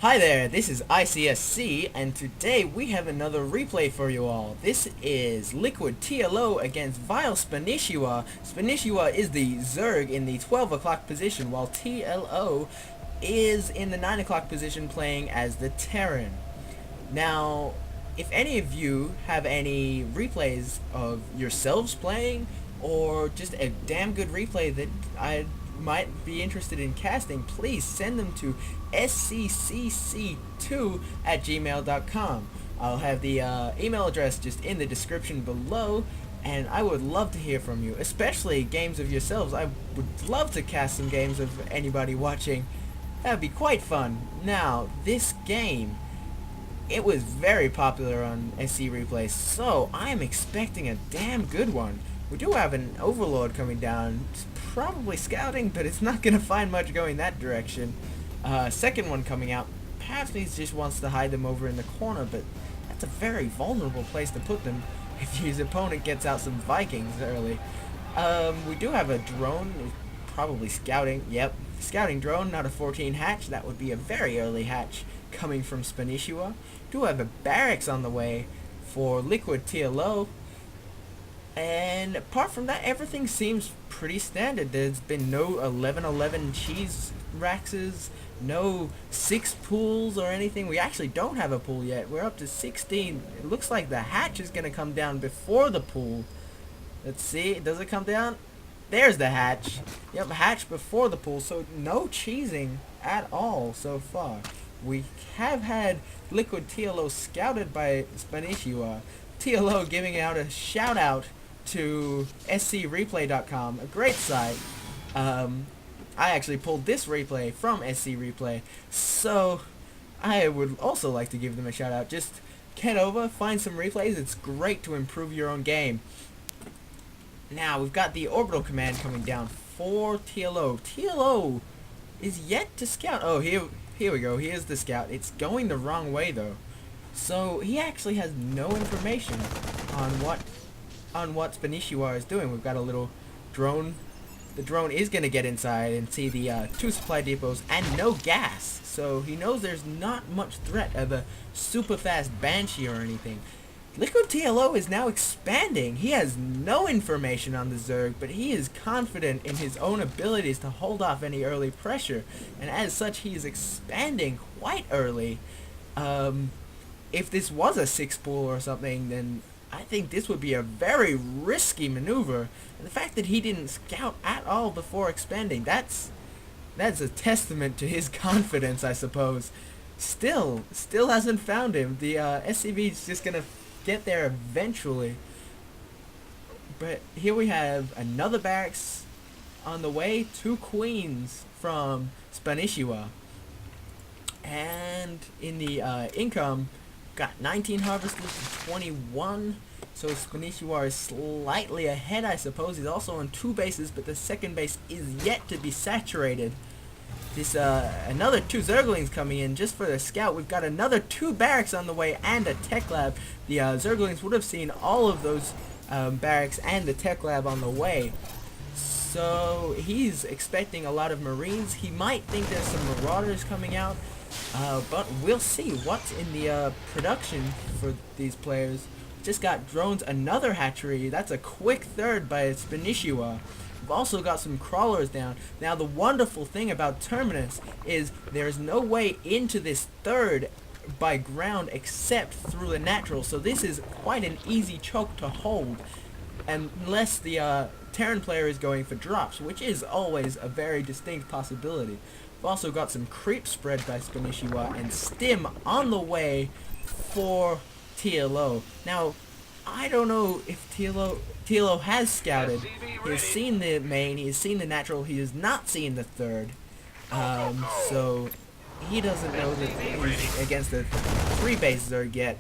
Hi there, this is ICSC, and today we have another replay for you all. This is LiquidTLO against VileSpanishiwa. Spanishiwa is the Zerg in the 12 o'clock position, while TLO is in the 9 o'clock position playing as the Terran. Now, if any of you have any replays of yourselves playing, or just a damn good replay that I might be interested in casting, please send them to sccc2@gmail.com. I'll have the email address just in the description below, and I would love to hear from you, especially games of yourselves. I would love to cast some games of anybody watching. That would be quite fun. Now, this game, it was very popular on SC Replay, so I am expecting a damn good one. We do have an Overlord coming down. It's probably scouting, but it's not going to find much going that direction. Second one coming out. Perhaps he just wants to hide them over in the corner, but that's a very vulnerable place to put them if his opponent gets out some Vikings early. We do have a drone, probably scouting. Yep, scouting drone, not a 14 hatch. That would be a very early hatch coming from Spanishiwa. Do have a barracks on the way for LiquidTLO. And apart from that, everything seems pretty standard. There's been no 11-11 cheese raxes, no 6 pools or anything. We actually don't have a pool yet. We're up to 16. It looks like the hatch is going to come down before the pool. Let's see. Does it come down? There's the hatch. Yep, hatch before the pool. So no cheesing at all so far. We have had LiquidTLO scouted by Spanishiwa. TLO giving out a shout out to screplay.com, a great site. I actually pulled this replay from SC Replay, so I would also like to give them a shout out. Just get over, find some replays. It's great to improve your own game. Now we've got the orbital command coming down for TLO. TLO is yet to scout. Oh, here we go. Here's the scout. It's going the wrong way though. So he actually has no information on what Spanishiwa is doing. We've got a little drone. The drone is going to get inside and see the 2 supply depots and no gas. So he knows there's not much threat of a super fast Banshee or anything. LiquidTLO is now expanding. He has no information on the Zerg, but he is confident in his own abilities to hold off any early pressure. And as such, he is expanding quite early. If this was a 6 pool or something, then I think this would be a very risky maneuver. And the fact that he didn't scout at all before expanding, that's a testament to his confidence, I suppose. Still hasn't found him. The SCV is just gonna get there eventually. But here we have another barracks on the way. 2 queens from Spanishiwa. And in the income, got 19 harvesters to 21, so Spanishiwa is slightly ahead, I suppose. He's also on 2 bases, but the second base is yet to be saturated. This another 2 Zerglings coming in just for the scout. We've got another 2 barracks on the way and a tech lab. The Zerglings would have seen all of those barracks and the tech lab on the way. So he's expecting a lot of Marines. He might think there's some Marauders coming out. But we'll see what's in the production for these players. Just got drones, another hatchery. That's a quick third by Spanishiwa. We've also got some crawlers down. Now the wonderful thing about Terminus is there's no way into this third by ground except through the natural. So this is quite an easy choke to hold, unless the Terran player is going for drops, which is always a very distinct possibility. We've also got some creep spread by Spanishiwa and stim on the way for TLO. Now, I don't know if TLO has scouted. He has seen the main, he has seen the natural, he has not seen the third. So he doesn't know that he's against the 3 bases or yet.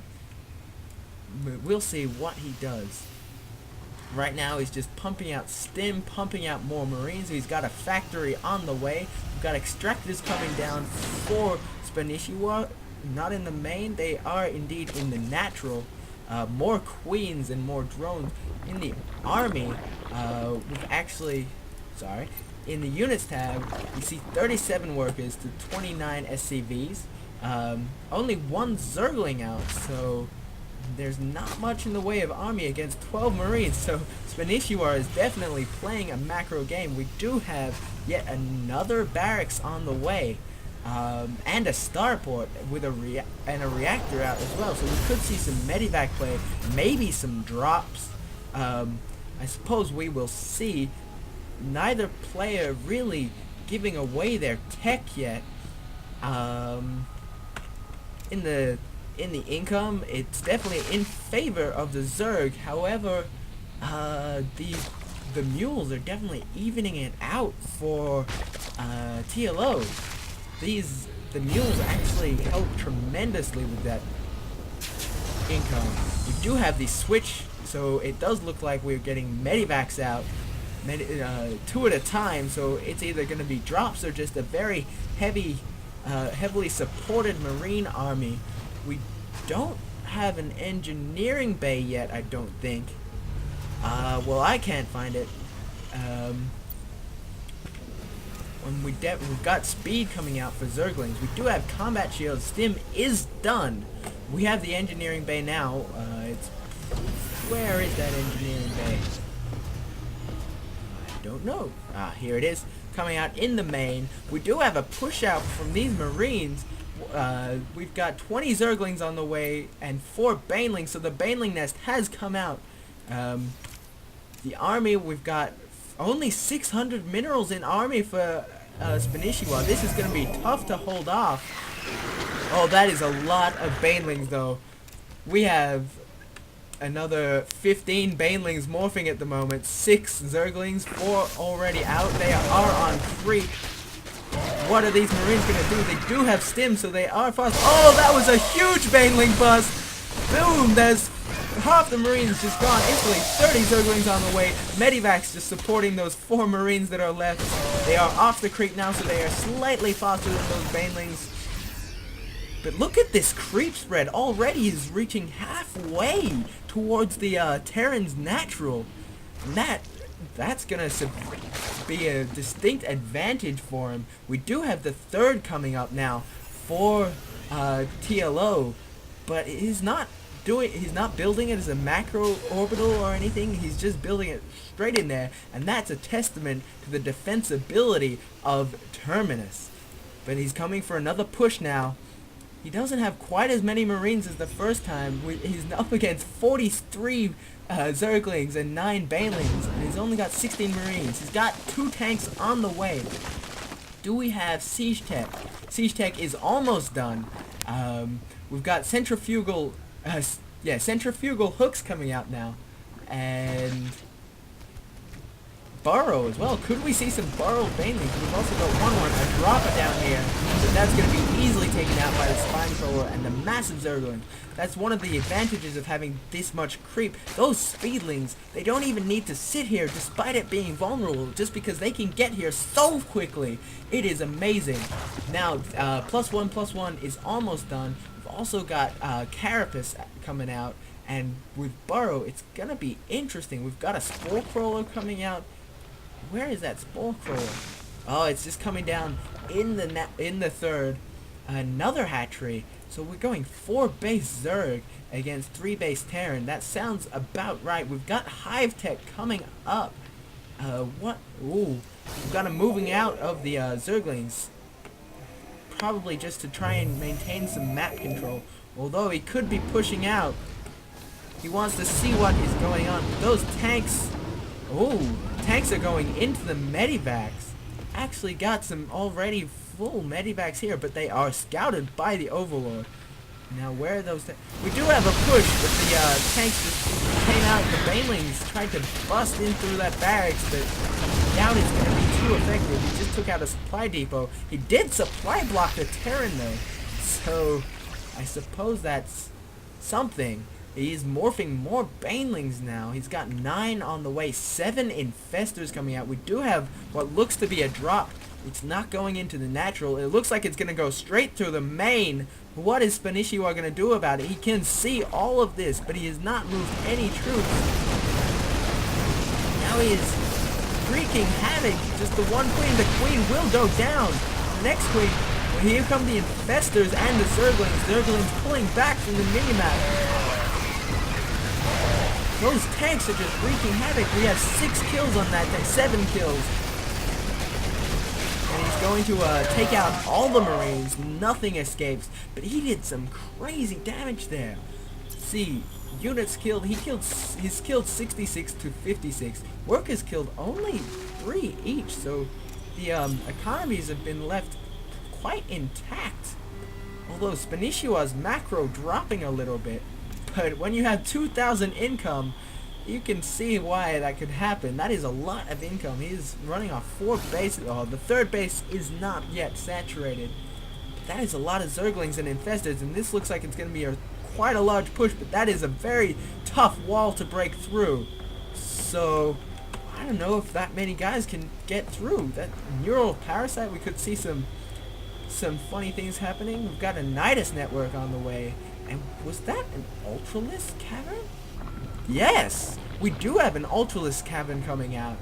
We'll see what he does. Right now he's just pumping out stim, pumping out more Marines. He's got a factory on the way. We've got extractors coming down for Spanishiwa. Not in the main, they are indeed in the natural. More queens and more drones. In the army, we've actually, in the units tab, we see 37 workers to 29 SCVs. Only one Zergling out, so there's not much in the way of army against 12 Marines, so Spanishiwa is definitely playing a macro game. We do have yet another barracks on the way, and a starport with a reactor out as well, so we could see some medivac play, maybe some drops. I suppose we will see. Neither player really giving away their tech yet. In the income, it's definitely in favor of the Zerg. However, the mules are definitely evening it out for TLO. The mules actually help tremendously with that income. We do have the switch, so it does look like we're getting medivacs out, two at a time. So it's either going to be drops or just a very heavily supported Marine army. We don't have an engineering bay yet, I don't think. Well, I can't find it. We've got speed coming out for Zerglings. We do have combat shields. Stim is done. We have the engineering bay now. Where is that engineering bay? I don't know. Here it is, coming out in the main. We do have a push out from these Marines. We've got 20 Zerglings on the way and 4 Banelings, so the Baneling nest has come out. The army, we've got only 600 minerals in army for Spanishiwa. This is going to be tough to hold off. Oh, that is a lot of Banelings, though. We have another 15 Banelings morphing at the moment. 6 Zerglings, 4 already out. They are on creep. What are these Marines going to do? They do have stim, so they are fast. Oh, that was a huge Baneling bust. Boom, there's half the Marines just gone instantly. 30 Zerglings on the way. Medivacs just supporting those 4 Marines that are left. They are off the creep now, so they are slightly faster than those Banelings. But look at this creep spread. Already is reaching halfway towards the Terran's natural. And that's going to be a distinct advantage for him. We do have the 3rd coming up now for TLO, but he's not building it as a macro orbital or anything. He's just building it straight in there, and that's a testament to the defensibility of Terminus. But he's coming for another push now. He doesn't have quite as many Marines as the first time. He's up against 43 Zerglings and 9 Banelings, and he's only got 16 Marines. He's got 2 tanks on the way. Do we have Siege Tech? Siege Tech is almost done. We've got centrifugal hooks coming out now, and Burrow as well. Could we see some Burrow Banelings? We've also got a dropper down here, so that's going to be easily taken out by the Spine Crawler and the massive Zergling. That's one of the advantages of having this much creep. Those Speedlings, they don't even need to sit here despite it being vulnerable, just because they can get here so quickly. It is amazing. Now, +1/+1 is almost done. We've also got Carapace coming out, and with Burrow, it's going to be interesting. We've got a Spore Crawler coming out. Where is that Spore Crawler? Oh, it's just coming down in the 3rd. Another hatchery. So we're going 4 base Zerg against 3 base Terran. That sounds about right. We've got Hive Tech coming up. What? Ooh. We've got him moving out of the Zerglings. Probably just to try and maintain some map control. Although he could be pushing out. He wants to see what is going on. Those tanks... Ooh. Tanks are going into the medivacs. Actually got some already full medivacs here, but they are scouted by the Overlord. Now where are those we do have a push, but the tanks just came out. The Banelings tried to bust in through that barracks, but I doubt it's going to be too effective. He just took out a supply depot. He did supply block the Terran though, so I suppose that's something. He's morphing more Banelings now. He's got 9 on the way, 7 Infestors coming out. We do have what looks to be a drop. It's not going into the natural. It looks like it's going to go straight to the main. What is Spanishiwa going to do about it? He can see all of this, but he has not moved any troops. Now he is wreaking havoc. Just the one queen. The queen will go down. The next queen Well, here come the Infestors and the Zerglings. Zerglings pulling back from the minimap. Those tanks are just wreaking havoc. We have 6 kills on that tank, 7 kills. And he's going to take out all the Marines. Nothing escapes. But he did some crazy damage there. See, units killed. He's killed 66 to 56. Workers killed only 3 each. So the economies have been left quite intact. Although Spanishiwa's macro dropping a little bit. But when you have 2,000 income, you can see why that could happen. That is a lot of income. He's running off 4 bases. Oh, the 3rd base is not yet saturated. But that is a lot of Zerglings and Infestors, and this looks like it's going to be quite a large push, but that is a very tough wall to break through. So, I don't know if that many guys can get through. That neural parasite, we could see some funny things happening. We've got a Nidus network on the way. And was that an Ultralisk cavern? Yes! We do have an Ultralisk cavern coming out.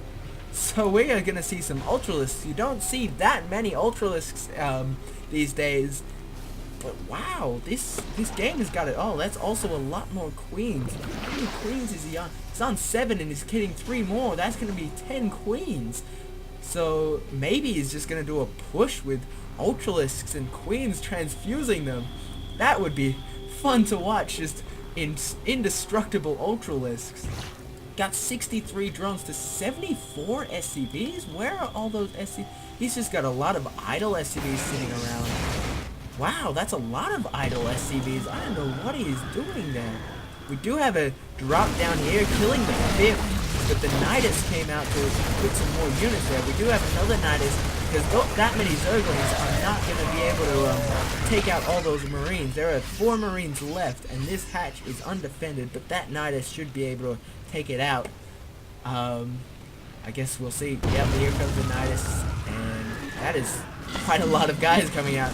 So we are going to see some Ultralisks. You don't see that many Ultralisks these days. But wow, this game has got it all. That's also a lot more Queens. How many Queens is he on? He's on 7 and he's getting 3 more. That's going to be 10 Queens. So maybe he's just going to do a push with Ultralisks and Queens, transfusing them. That would be fun to watch, just indestructible Ultralisks. Got 63 drones to 74 SCVs? Where are all those SCVs? He's just got a lot of idle SCVs sitting around. Wow, that's a lot of idle SCVs. I don't know what he's doing there. We do have a drop down here, killing the 5th, but the Nidus came out to put some more units there. We do have another Nidus, because that many Zerglings are not going to be able to take out all those Marines. There are 4 Marines left, and this hatch is undefended, but that Nidus should be able to take it out. I guess we'll see. Yep, here comes the Nidus, and that is quite a lot of guys coming out.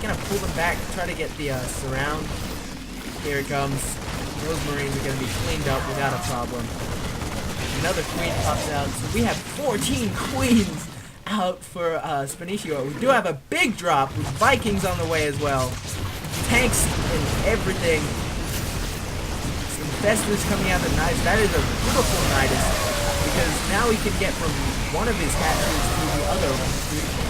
Gonna pull them back, try to get the surround. Here it comes. Those Marines are gonna be cleaned up without a problem. Another Queen pops out. So we have 14 Queens out for Spanishiwa. We do have a big drop with Vikings on the way as well. Tanks and everything. Some Infestors coming out of the Nidus. That is a beautiful Nidus, because now he can get from one of his hatches to the other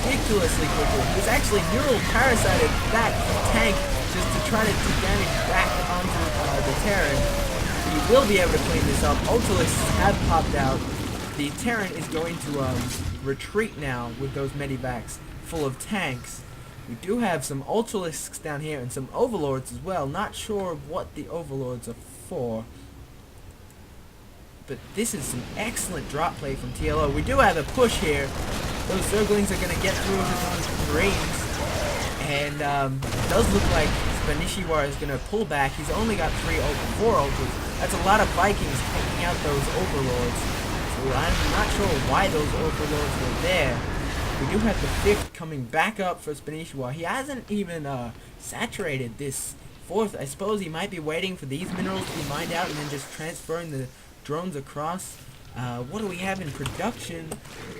ridiculously quickly. He's actually neural parasited that tank just to try to do damage back onto the Terran. He will be able to clean this up. Ultralisks have popped out. The Terran is going to retreat now with those medivacs full of tanks. We do have some Ultralisks down here and some Overlords as well. Not sure what the Overlords are for. But this is some excellent drop play from TLO. We do have a push here. Those Zerglings are going to get through to those Marines. And it does look like Spanishiwa is going to pull back. He's only got 4 Ultras. That's a lot of Vikings taking out those Overlords. So I'm not sure why those Overlords were there. We do have the 5th coming back up for Spanishiwa. He hasn't even saturated this 4th. I suppose he might be waiting for these minerals to be mined out and then just transferring the drones across. What do we have in production?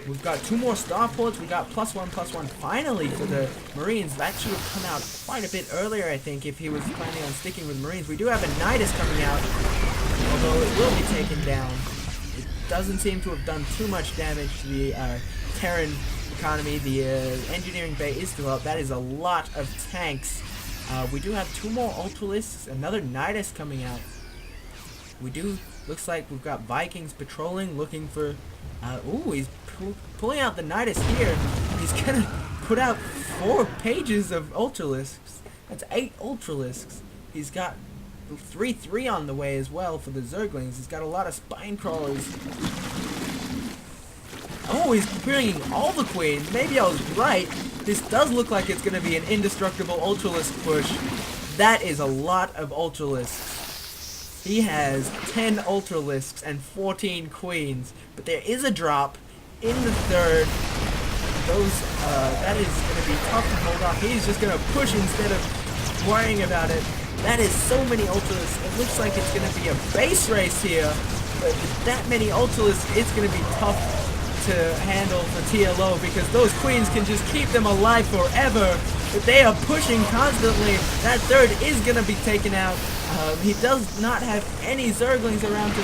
We've got 2 more starports. We got +1/+1 finally for the Marines. That should have come out quite a bit earlier, I think, if he was planning on sticking with Marines. We do have a Nidus coming out, although it will be taken down. It doesn't seem to have done too much damage to the Terran economy. The engineering bay is still up. That is a lot of tanks. We do have 2 more Ultralisks, another Nidus coming out. Looks like we've got Vikings patrolling, looking for... ooh, he's pulling out the Nidus here. He's gonna put out 4 pages of Ultralisks. That's 8 Ultralisks. He's got 3 on the way as well for the Zerglings. He's got a lot of spine crawlers. Oh, he's bringing all the Queens. Maybe I was right. This does look like it's gonna be an indestructible Ultralisk push. That is a lot of Ultralisks. He has 10 Ultralisks and 14 Queens, but there is a drop in the 3rd. That is going to be tough to hold off. He's just going to push instead of worrying about it. That is so many Ultralisks. It looks like it's going to be a base race here, but with that many Ultralisks, it's going to be tough to handle for TLO, because those Queens can just keep them alive forever. but they are pushing constantly. That third is going to be taken out. He does not have any Zerglings around to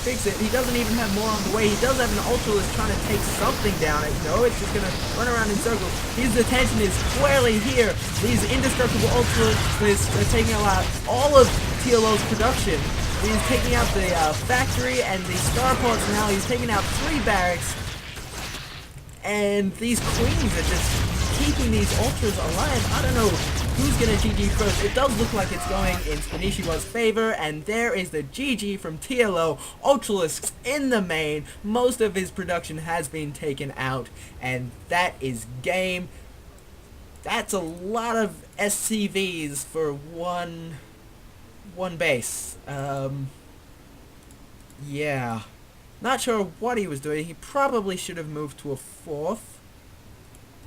fix it. He doesn't even have more on the way. He does have an Ultralisk trying to take something down. No, it's just going to run around in circles. His attention is squarely here. These indestructible Ultralisks are taking out all of TLO's production. He's taking out the factory and the starports now. He's taking out 3 barracks. And these queens are just keeping these ultras alive. I don't know who's gonna GG first. It does look like it's going in Spanishiwa's favor, and there is the GG from TLO. Ultralisks in the main. Most of his production has been taken out, and that is game. That's a lot of SCVs for one base. Yeah. Not sure what he was doing. He probably should have moved to a 4th.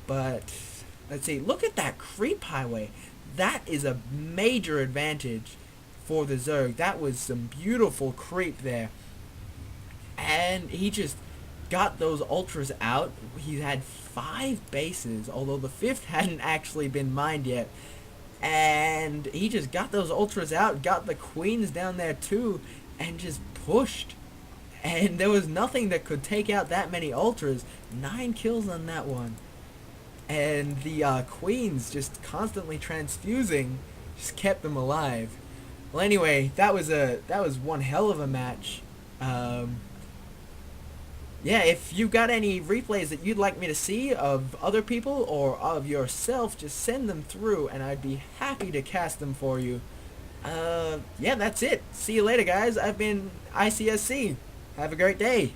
But, let's see. Look at that creep highway. That is a major advantage for the Zerg. That was some beautiful creep there. And he just got those ultras out. He had 5 bases, although the 5th hadn't actually been mined yet. And he just got those ultras out, got the queens down there too, and just pushed. And there was nothing that could take out that many ultras. 9 kills on that one. And the queens just constantly transfusing just kept them alive. Well, anyway, that was one hell of a match. Yeah, if you've got any replays that you'd like me to see of other people or of yourself, just send them through and I'd be happy to cast them for you. Yeah, that's it. See you later, guys. I've been ICSC. Have a great day.